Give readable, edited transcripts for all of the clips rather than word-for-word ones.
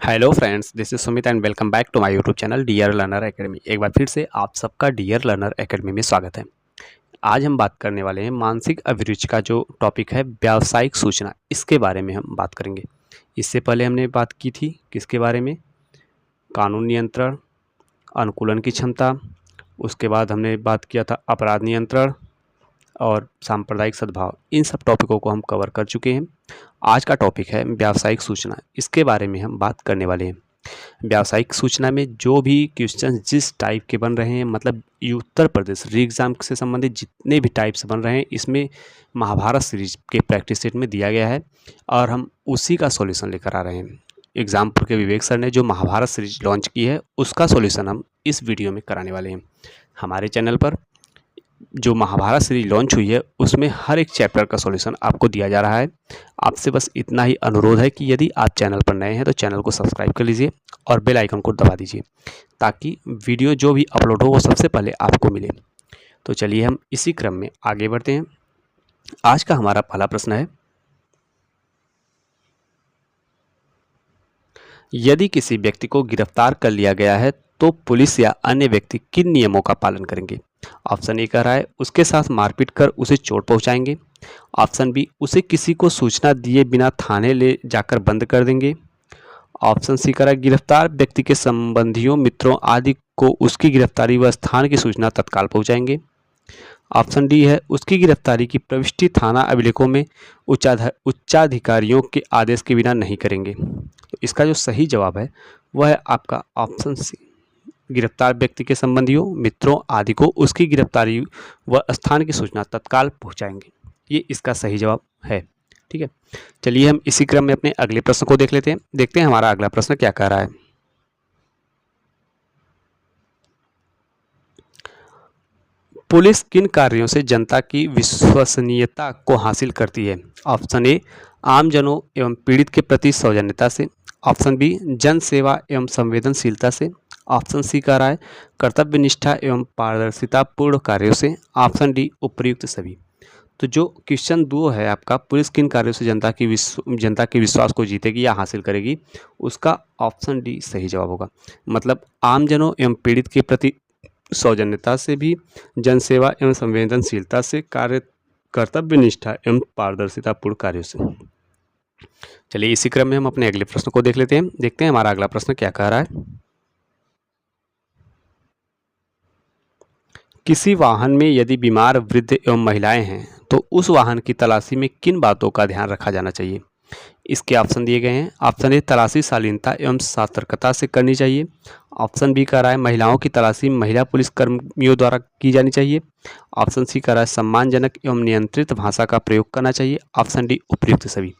Hello friends, this is Sumit and welcome back to my YouTube channel Dear Learner Academy. एक बार फिर से आप सबका डियर लर्नर एकेडमी में स्वागत है। आज हम बात करने वाले हैं मानसिक अभिरुचि का जो टॉपिक है व्यावसायिक सूचना, इसके बारे में हम बात करेंगे। इससे पहले हमने बात की थी किसके बारे में, कानून नियंत्रण, अनुकूलन की क्षमता, उसके बाद हमने बात किया था अपराध नियंत्रण और सांप्रदायिक सद्भाव। इन सब टॉपिकों को हम कवर कर चुके हैं। आज का टॉपिक है व्यावसायिक सूचना, इसके बारे में हम बात करने वाले हैं। व्यावसायिक सूचना में जो भी क्वेश्चन जिस टाइप के बन रहे हैं, मतलब ये उत्तर प्रदेश री एग्ज़ाम से संबंधित जितने भी टाइप्स बन रहे हैं, इसमें महाभारत सीरीज के प्रैक्टिस सेट में दिया गया है और हम उसी का सॉल्यूशन लेकर आ रहे हैं। एग्जामपुर के विवेक सर ने जो महाभारत सीरीज लॉन्च की है, उसका सॉल्यूशन हम इस वीडियो में कराने वाले हैं। हमारे चैनल पर जो महाभारत सीरीज लॉन्च हुई है, उसमें हर एक चैप्टर का सॉल्यूशन आपको दिया जा रहा है। आपसे बस इतना ही अनुरोध है कि यदि आप चैनल पर नए हैं तो चैनल को सब्सक्राइब कर लीजिए और बेल आइकन को दबा दीजिए, ताकि वीडियो जो भी अपलोड हो वो सबसे पहले आपको मिले। तो चलिए हम इसी क्रम में आगे बढ़ते हैं। आज का हमारा पहला प्रश्न है, यदि किसी व्यक्ति को गिरफ्तार कर लिया गया है तो पुलिस या अन्य व्यक्ति किन नियमों का पालन करेंगे? ऑप्शन ए कह रहा है उसके साथ मारपीट कर उसे चोट पहुंचाएंगे। ऑप्शन बी, उसे किसी को सूचना दिए बिना थाने ले जाकर बंद कर देंगे। ऑप्शन सी कह रहा है गिरफ्तार व्यक्ति के संबंधियों, मित्रों आदि को उसकी गिरफ्तारी व स्थान की सूचना तत्काल पहुंचाएंगे। ऑप्शन डी है उसकी गिरफ्तारी की प्रविष्टि थाना अभिलेखों में उच्चाधिकारियों के आदेश के बिना नहीं करेंगे। तो इसका जो सही जवाब है वह है आपका ऑप्शन सी, गिरफ्तार व्यक्ति के संबंधियों, मित्रों आदि को उसकी गिरफ्तारी व स्थान की सूचना तत्काल पहुंचाएंगे। ये इसका सही जवाब है। ठीक है, चलिए हम इसी क्रम में अपने अगले प्रश्न को देख लेते हैं। देखते हैं हमारा अगला प्रश्न क्या कह रहा है। पुलिस किन कार्यों से जनता की विश्वसनीयता को हासिल करती है? ऑप्शन ए, आमजनों एवं पीड़ित के प्रति सौजन्यता से। ऑप्शन बी, जन सेवा एवं संवेदनशीलता से। ऑप्शन सी कह रहा है कर्तव्य निष्ठा एवं पारदर्शिता पूर्ण कार्यों से। ऑप्शन डी, उपर्युक्त सभी। तो जो क्वेश्चन 2 है आपका, पुलिस किन कार्यों से जनता के विश्वास को जीतेगी या हासिल करेगी, उसका ऑप्शन डी सही जवाब होगा। मतलब आमजनों एवं पीड़ित के प्रति सौजन्यता से भी, जनसेवा एवं संवेदनशीलता से, कार्य कर्तव्य निष्ठा एवं पारदर्शिता पूर्ण कार्यों से। चलिए इसी क्रम में हम अपने अगले प्रश्न को देख लेते हैं। देखते हैं हमारा अगला प्रश्न क्या कह रहा है। किसी वाहन में यदि बीमार, वृद्ध एवं महिलाएं हैं तो उस वाहन की तलाशी में किन बातों का ध्यान रखा जाना चाहिए? इसके ऑप्शन दिए गए हैं। ऑप्शन ए, तलाशी शालीनता एवं सतर्कता से करनी चाहिए। ऑप्शन बी कह रहा है महिलाओं की तलाशी महिला पुलिस कर्मियों द्वारा की जानी चाहिए। ऑप्शन सी कह रहा है सम्मानजनक एवं नियंत्रित भाषा का प्रयोग करना चाहिए। ऑप्शन डी, उपर्युक्त सभी।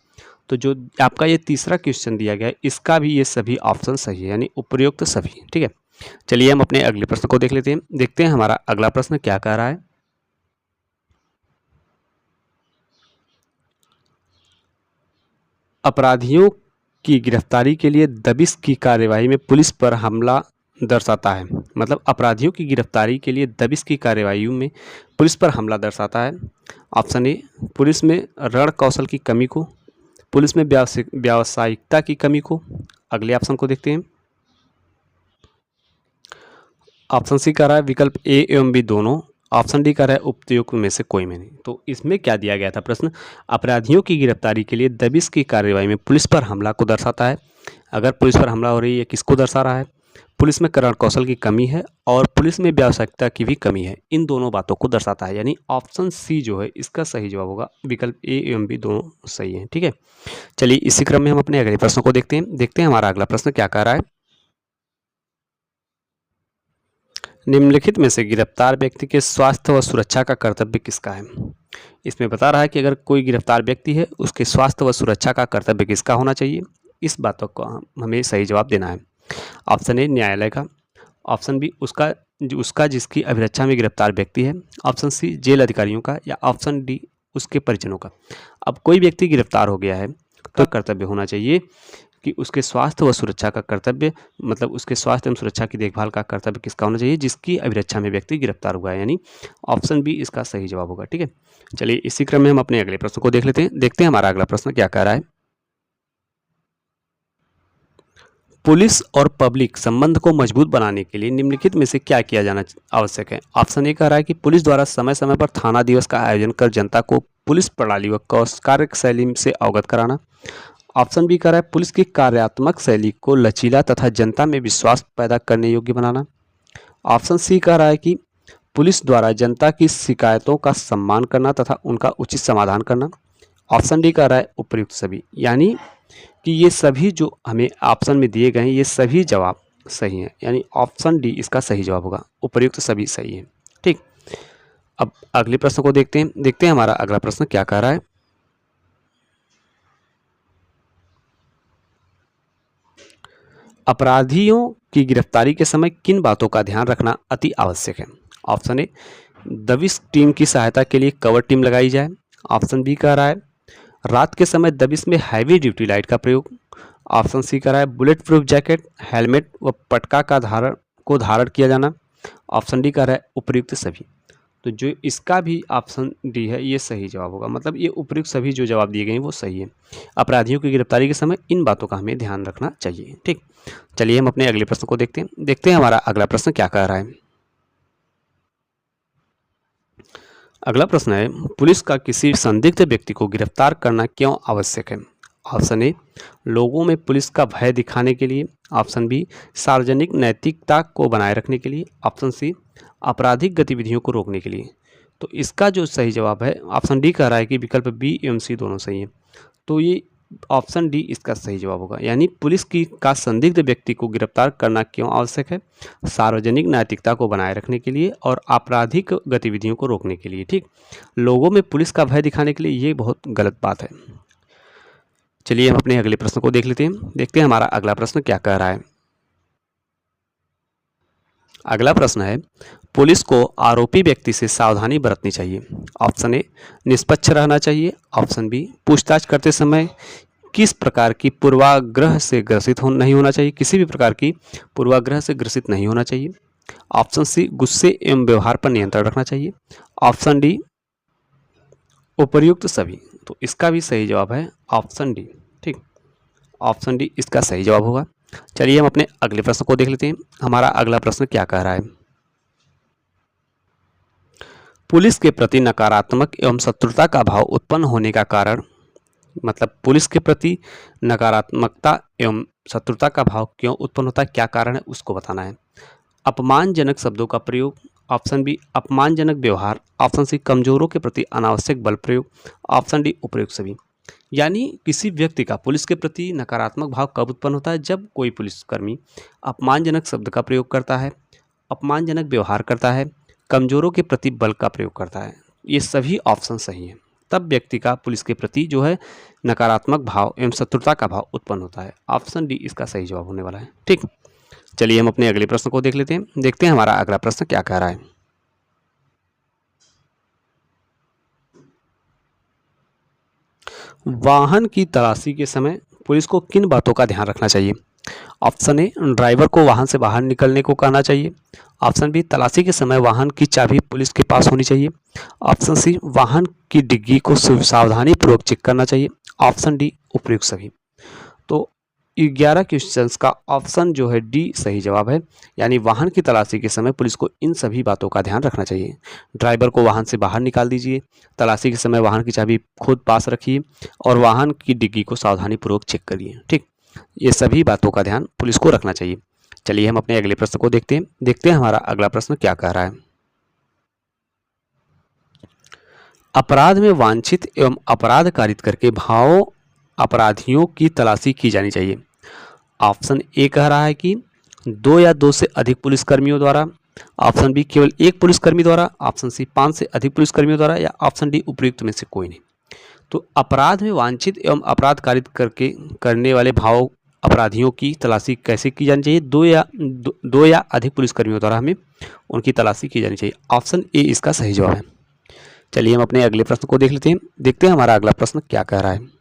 तो जो आपका ये तीसरा क्वेश्चन दिया गया है, इसका भी ये सभी ऑप्शन सही है, यानी उपर्युक्त सभी। ठीक है, चलिए हम अपने अगले प्रश्न को देख लेते हैं। देखते हैं हमारा अगला प्रश्न क्या कह रहा है। अपराधियों की गिरफ्तारी के लिए दबिश की कार्यवाही में पुलिस पर हमला दर्शाता है। मतलब अपराधियों की गिरफ्तारी के लिए दबिश की कार्यवाही में पुलिस पर हमला दर्शाता है। ऑप्शन ए, पुलिस में रण कौशल की कमी को, पुलिस में व्यावसायिकता की कमी को। अगले ऑप्शन को देखते हैं। ऑप्शन सी कह रहा है विकल्प ए एवं बी दोनों। ऑप्शन डी कह रहा है उपयुक्त में से कोई में नहीं। तो इसमें क्या दिया गया था प्रश्न, अपराधियों की गिरफ्तारी के लिए दबिश की कार्रवाई में पुलिस पर हमला को दर्शाता है। अगर पुलिस पर हमला हो रही है, किसको दर्शा रहा है? पुलिस में करण कौशल की कमी है और पुलिस में व्यावसायिकता की भी कमी है। इन दोनों बातों को दर्शाता है, यानी ऑप्शन सी जो है इसका सही जवाब होगा। विकल्प ए एवं बी दोनों सही है। ठीक है, चलिए इसी क्रम में हम अपने अगले प्रश्न को देखते हैं। देखते हैं हमारा अगला प्रश्न क्या कह रहा है। निम्नलिखित में से गिरफ्तार व्यक्ति के स्वास्थ्य व सुरक्षा का कर्तव्य किसका है? इसमें बता रहा है कि अगर कोई गिरफ्तार व्यक्ति है, उसके स्वास्थ्य व सुरक्षा का कर्तव्य किसका होना चाहिए? इस बातों को हमें सही जवाब देना है। ऑप्शन ए, न्यायालय का। ऑप्शन बी, उसका जिसकी अभिरक्षा में गिरफ्तार व्यक्ति है। ऑप्शन सी, जेल अधिकारियों का। या ऑप्शन डी, उसके परिजनों का। अब कोई व्यक्ति गिरफ्तार हो गया है तो कर्तव्य होना चाहिए कि उसके स्वास्थ्य व सुरक्षा का कर्तव्य, मतलब उसके स्वास्थ्य एवं सुरक्षा की देखभाल का कर्तव्य किसका होना चाहिए? जिसकी अभिरक्षा में व्यक्ति गिरफ्तार हुआ है, यानी ऑप्शन बी इसका सही जवाब होगा। ठीक है, चलिए इसी क्रम में हम अपने अगले प्रश्न को देख लेते हैं। देखते हैं हमारा अगला प्रश्न क्या कह रहा है। पुलिस और पब्लिक संबंध को मजबूत बनाने के लिए निम्नलिखित में से क्या किया जाना आवश्यक है। ऑप्शन ए कह रहा है कि पुलिस द्वारा समय समय पर थाना दिवस का आयोजन कर जनता को पुलिस प्रणाली व कार्यशैली से अवगत कराना। ऑप्शन बी कह रहा है पुलिस की कार्यात्मक शैली को लचीला तथा जनता में विश्वास पैदा करने योग्य बनाना। ऑप्शन सी कह रहा है कि पुलिस द्वारा जनता की शिकायतों का सम्मान करना तथा उनका उचित समाधान करना। ऑप्शन डी कह रहा है उपयुक्त सभी, यानी कि ये सभी जो हमें ऑप्शन में दिए गए हैं ये सभी जवाब सही हैं, यानी ऑप्शन डी इसका सही जवाब होगा, उपयुक्त सभी सही है। ठीक, अब अगले प्रश्न को देखते हैं हमारा अगला प्रश्न क्या कह रहा है। अपराधियों की गिरफ्तारी के समय किन बातों का ध्यान रखना अति आवश्यक है। ऑप्शन ए दबिश टीम की सहायता के लिए कवर टीम लगाई जाए। ऑप्शन बी कह रहा है रात के समय दबिश में हैवी ड्यूटी लाइट का प्रयोग। ऑप्शन सी कह रहा है बुलेट प्रूफ जैकेट, हेलमेट व पटका का धारण किया जाना। ऑप्शन डी कह रहा है उपयुक्त सभी। तो जो इसका भी ऑप्शन डी है ये सही जवाब होगा, मतलब ये उपयुक्त सभी जो जवाब दिए गए हैं वो सही है। अपराधियों की गिरफ्तारी के समय इन बातों का हमें ध्यान रखना चाहिए। ठीक, चलिए हम अपने अगले प्रश्न को देखते हैं हमारा अगला प्रश्न क्या कह रहा है। अगला प्रश्न है पुलिस का किसी संदिग्ध व्यक्ति को गिरफ्तार करना क्यों आवश्यक है। ऑप्शन ए लोगों में पुलिस का भय दिखाने के लिए। ऑप्शन बी सार्वजनिक नैतिकता को बनाए रखने के लिए। ऑप्शन सी आपराधिक गतिविधियों को रोकने के लिए। तो इसका जो सही जवाब है ऑप्शन डी कह रहा है कि विकल्प बी एवं सी दोनों सही हैं। तो ये ऑप्शन डी इसका सही जवाब होगा, यानी पुलिस की का संदिग्ध व्यक्ति को गिरफ्तार करना क्यों आवश्यक है, सार्वजनिक नैतिकता को बनाए रखने के लिए और आपराधिक गतिविधियों को रोकने के लिए। ठीक, लोगों में पुलिस का भय दिखाने के लिए ये बहुत गलत बात है। चलिए हम अपने अगले प्रश्न को देखते हैं हमारा अगला प्रश्न क्या कह रहा है। अगला प्रश्न है पुलिस को आरोपी व्यक्ति से सावधानी बरतनी चाहिए। ऑप्शन ए निष्पक्ष रहना चाहिए। ऑप्शन बी पूछताछ करते समय किस प्रकार की पूर्वाग्रह से ग्रसित नहीं होना चाहिए, किसी भी प्रकार की पूर्वाग्रह से ग्रसित नहीं होना चाहिए। ऑप्शन सी गुस्से एवं व्यवहार पर नियंत्रण रखना चाहिए। ऑप्शन डी उपयुक्त सभी। तो इसका भी सही जवाब है ऑप्शन डी। ठीक, ऑप्शन डी इसका सही जवाब होगा। चलिए हम अपने अगले प्रश्न को देख लेते हैं। हमारा अगला प्रश्न क्या कह रहा है। पुलिस के प्रति नकारात्मक एवं शत्रुता का भाव उत्पन्न होने का कारण, मतलब पुलिस के प्रति नकारात्मकता एवं शत्रुता का भाव क्यों उत्पन्न होता है, क्या कारण है उसको बताना है। अपमानजनक शब्दों का प्रयोग। ऑप्शन बी अपमानजनक व्यवहार। ऑप्शन सी कमजोरों के प्रति अनावश्यक बल प्रयोग। ऑप्शन डी उपयुक्त सभी। यानी किसी व्यक्ति का पुलिस के प्रति नकारात्मक भाव कब उत्पन्न होता है, जब कोई पुलिसकर्मी अपमानजनक शब्द का प्रयोग करता है, अपमानजनक व्यवहार करता है, कमजोरों के प्रति बल का प्रयोग करता है। ये सभी ऑप्शन सही हैं, तब व्यक्ति का पुलिस के प्रति जो है नकारात्मक भाव एवं शत्रुता का भाव उत्पन्न होता है। ऑप्शन डी इसका सही जवाब होने वाला है। ठीक, चलिए हम अपने अगले प्रश्न को देखते हैं हमारा अगला प्रश्न क्या कह रहा है। वाहन की तलाशी के समय पुलिस को किन बातों का ध्यान रखना चाहिए। ऑप्शन ए ड्राइवर को वाहन से बाहर निकलने को कहना चाहिए। ऑप्शन बी तलाशी के समय वाहन की चाबी पुलिस के पास होनी चाहिए। ऑप्शन सी वाहन की डिग्गी को सावधानी पूर्वक चेक करना चाहिए। ऑप्शन डी उपयुक्त सभी। तो 11 क्वेश्चंस का ऑप्शन जो है डी सही जवाब है, यानी वाहन की तलाशी के समय पुलिस को इन सभी बातों का ध्यान रखना चाहिए। ड्राइवर को वाहन से बाहर निकाल दीजिए, तलाशी के समय वाहन की चाबी खुद पास रखिए और वाहन की डिग्गी को सावधानी पूर्वक चेक करिए। ठीक, ये सभी बातों का ध्यान पुलिस को रखना चाहिए। चलिए हम अपने अगले प्रश्न को देखते हैं हमारा अगला प्रश्न क्या कह रहा है। अपराध में वांछित एवं अपराध कारित करके भावों अपराधियों की तलाशी की जानी चाहिए। ऑप्शन ए कह रहा है कि 2 या 2 से अधिक पुलिसकर्मियों द्वारा। ऑप्शन बी केवल 1 पुलिसकर्मी द्वारा। ऑप्शन सी 5 से अधिक पुलिसकर्मियों द्वारा, या ऑप्शन डी उपयुक्त में से कोई नहीं। तो अपराध में वांछित एवं अपराध कारित करके करने वाले भाव अपराधियों की तलाशी कैसे की जानी चाहिए, 2 या अधिक पुलिसकर्मियों द्वारा हमें उनकी तलाशी की जानी चाहिए। ऑप्शन ए इसका सही जवाब है। चलिए हम अपने अगले प्रश्न को देखते हैं हमारा अगला प्रश्न क्या कह रहा है।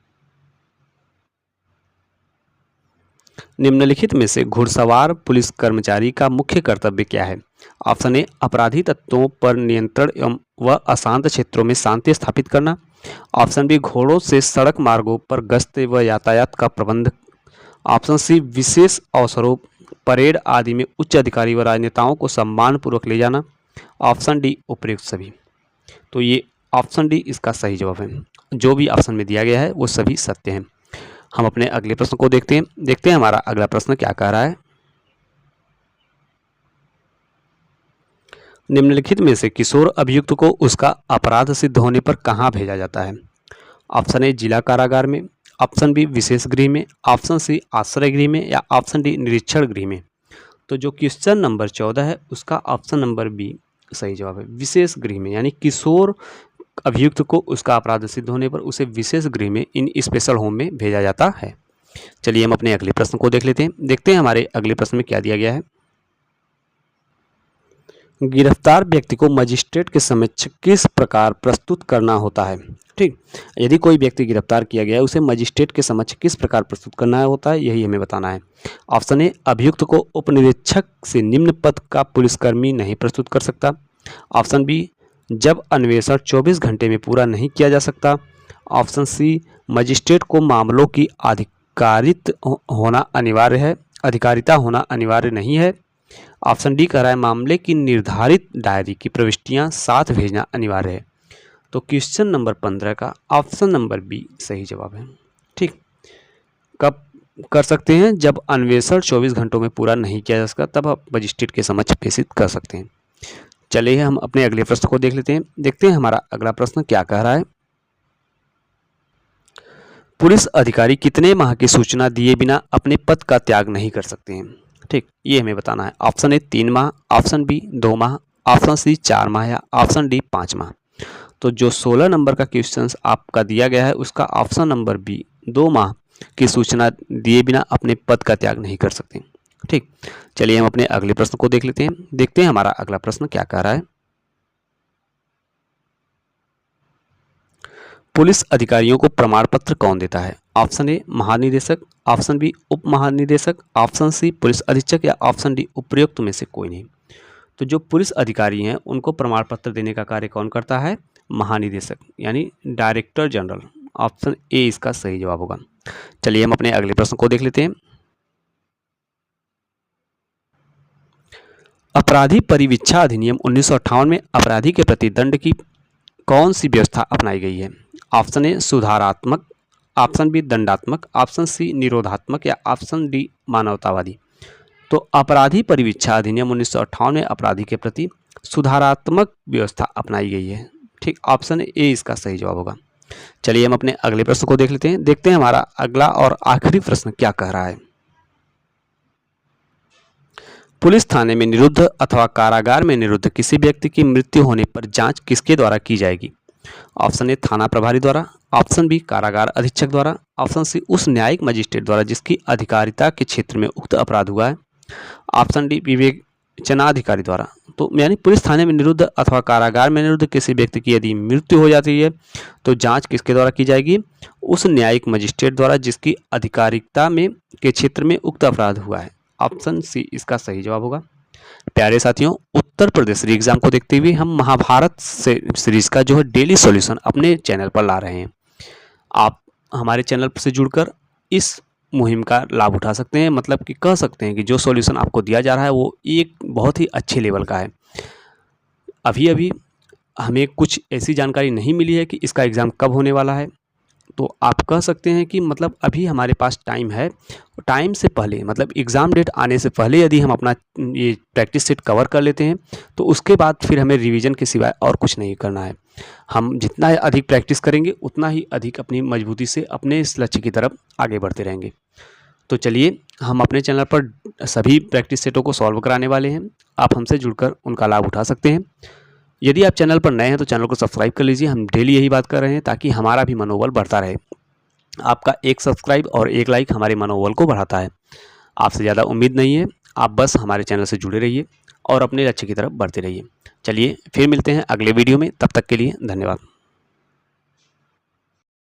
निम्नलिखित में से घुड़सवार पुलिस कर्मचारी का मुख्य कर्तव्य क्या है। ऑप्शन ए अपराधी तत्वों पर नियंत्रण एवं व अशांत क्षेत्रों में शांति स्थापित करना। ऑप्शन बी घोड़ों से सड़क मार्गों पर गश्त व यातायात का प्रबंध। ऑप्शन सी विशेष अवसरों, परेड आदि में उच्च अधिकारी व राजनेताओं को सम्मानपूर्वक ले जाना। ऑप्शन डी उपर्युक्त सभी। तो ये ऑप्शन डी इसका सही जवाब है। जो भी ऑप्शन में दिया गया है वो सभी सत्य हैं। हम अपने अगले प्रश्न को देखते हैं हमारा अगला प्रश्न क्या कह रहा है। निम्नलिखित में से किशोर अभियुक्त को उसका अपराध सिद्ध होने पर कहाँ भेजा जाता है। ऑप्शन ए जिला कारागार में, ऑप्शन बी विशेष गृह में, ऑप्शन सी आश्रय गृह में या ऑप्शन डी निरीक्षण गृह में। तो जो क्वेश्चन नंबर 14 है उसका ऑप्शन नंबर बी सही जवाब है, विशेष गृह में। यानी किशोर अभियुक्त को उसका अपराध सिद्ध होने पर उसे विशेष गृह में, इन स्पेशल होम में भेजा जाता है। चलिए हम अपने अगले प्रश्न को देख लेते हैं। देखते हैं हमारे अगले प्रश्न में क्या दिया गया है। गिरफ्तार व्यक्ति को मजिस्ट्रेट के समक्ष किस प्रकार प्रस्तुत करना होता है। ठीक, यदि कोई व्यक्ति गिरफ्तार किया गया है उसे मजिस्ट्रेट के समक्ष किस प्रकार प्रस्तुत करना होता है, यही हमें बताना है। ऑप्शन ए अभियुक्त को उपनिरीक्षक से निम्न पद का पुलिसकर्मी नहीं प्रस्तुत कर सकता। ऑप्शन बी जब अन्वेषण 24 घंटे में पूरा नहीं किया जा सकता। ऑप्शन सी मजिस्ट्रेट को मामलों की अधिकारिता होना अनिवार्य नहीं है। ऑप्शन डी कह रहा है मामले की निर्धारित डायरी की प्रविष्टियां साथ भेजना अनिवार्य है। तो क्वेश्चन नंबर 15 का ऑप्शन नंबर बी सही जवाब है। ठीक, कब कर सकते हैं, जब अन्वेषण 24 घंटों में पूरा नहीं किया जा सकता तब आप मजिस्ट्रेट के समक्ष प्रेषित कर सकते हैं। चलिए हम अपने अगले प्रश्न को देख लेते हैं। देखते हैं हमारा अगला प्रश्न क्या कह रहा है। पुलिस अधिकारी कितने माह की सूचना दिए बिना अपने पद का त्याग नहीं कर सकते हैं। ठीक, ये हमें बताना है। ऑप्शन ए 3 माह, ऑप्शन बी 2 माह, ऑप्शन सी 4 माह या ऑप्शन डी 5 माह। तो जो 16 नंबर का क्वेश्चन आपका दिया गया है उसका ऑप्शन नंबर बी 2 माह की सूचना दिए बिना अपने पद का त्याग नहीं कर सकते। ठीक, चलिए हम अपने अगले प्रश्न को देख लेते हैं। देखते हैं हमारा अगला प्रश्न क्या कह रहा है। पुलिस अधिकारियों को प्रमाण पत्र कौन देता है। ऑप्शन ए महानिदेशक, ऑप्शन बी उप महानिदेशक, ऑप्शन सी पुलिस अधीक्षक या ऑप्शन डी उपयुक्त में से कोई नहीं। तो जो पुलिस अधिकारी हैं उनको प्रमाण पत्र देने का कार्य कौन करता है, महानिदेशक यानी डायरेक्टर जनरल। ऑप्शन ए इसका सही जवाब होगा। चलिए हम अपने अगले प्रश्न को देख लेते हैं। अपराधी परिवीक्षा अधिनियम 1958 में अपराधी के प्रति दंड की कौन सी व्यवस्था अपनाई गई है। ऑप्शन ए सुधारात्मक, ऑप्शन बी दंडात्मक, ऑप्शन सी निरोधात्मक या ऑप्शन डी मानवतावादी। तो अपराधी परिवीक्षा अधिनियम 1958 में अपराधी के प्रति सुधारात्मक व्यवस्था अपनाई गई है। ठीक, ऑप्शन ए इसका सही जवाब होगा। चलिए हम अपने अगले प्रश्न को देख लेते हैं। देखते हैं हमारा अगला और आखिरी प्रश्न क्या कह रहा है। पुलिस थाने में निरुद्ध अथवा कारागार में निरुद्ध किसी व्यक्ति की मृत्यु होने पर जांच किसके द्वारा की जाएगी। ऑप्शन ए थाना प्रभारी द्वारा, ऑप्शन बी कारागार अधीक्षक द्वारा, ऑप्शन सी उस न्यायिक मजिस्ट्रेट द्वारा जिसकी अधिकारिता के क्षेत्र में उक्त अपराध हुआ है, ऑप्शन डी विवेचनाधिकारी द्वारा। तो यानी पुलिस थाने में निरुद्ध अथवा कारागार में निरुद्ध किसी व्यक्ति की यदि मृत्यु हो जाती है तो जांच किसके द्वारा की जाएगी, उस न्यायिक मजिस्ट्रेट द्वारा जिसकी अधिकारिता में के क्षेत्र में उक्त अपराध हुआ है। ऑप्शन सी इसका सही जवाब होगा। प्यारे साथियों, उत्तर प्रदेश री एग्जाम को देखते हुए हम महाभारत से सीरीज का जो है डेली सॉल्यूशन अपने चैनल पर ला रहे हैं। आप हमारे चैनल से जुड़कर इस मुहिम का लाभ उठा सकते हैं। मतलब कि कह सकते हैं कि जो सॉल्यूशन आपको दिया जा रहा है वो एक बहुत ही अच्छे लेवल का है। अभी अभी हमें कुछ ऐसी जानकारी नहीं मिली है कि इसका एग्ज़ाम कब होने वाला है, तो आप कह सकते हैं कि मतलब अभी हमारे पास टाइम है। टाइम से पहले मतलब एग्ज़ाम डेट आने से पहले यदि हम अपना ये प्रैक्टिस सेट कवर कर लेते हैं तो उसके बाद फिर हमें रिवीजन के सिवाय और कुछ नहीं करना है। हम जितना अधिक प्रैक्टिस करेंगे उतना ही अधिक अपनी मजबूती से अपने इस लक्ष्य की तरफ आगे बढ़ते रहेंगे। तो चलिए हम अपने चैनल पर सभी प्रैक्टिस सेटों को सॉल्व कराने वाले हैं। आप हमसे जुड़कर उनका लाभ उठा सकते हैं। यदि आप चैनल पर नए हैं तो चैनल को सब्सक्राइब कर लीजिए। हम डेली यही बात कर रहे हैं ताकि हमारा भी मनोबल बढ़ता रहे। आपका एक सब्सक्राइब और एक लाइक हमारे मनोबल को बढ़ाता है। आपसे ज़्यादा उम्मीद नहीं है, आप बस हमारे चैनल से जुड़े रहिए और अपने लक्ष्य की तरफ बढ़ते रहिए। चलिए फिर मिलते हैं अगले वीडियो में, तब तक के लिए धन्यवाद।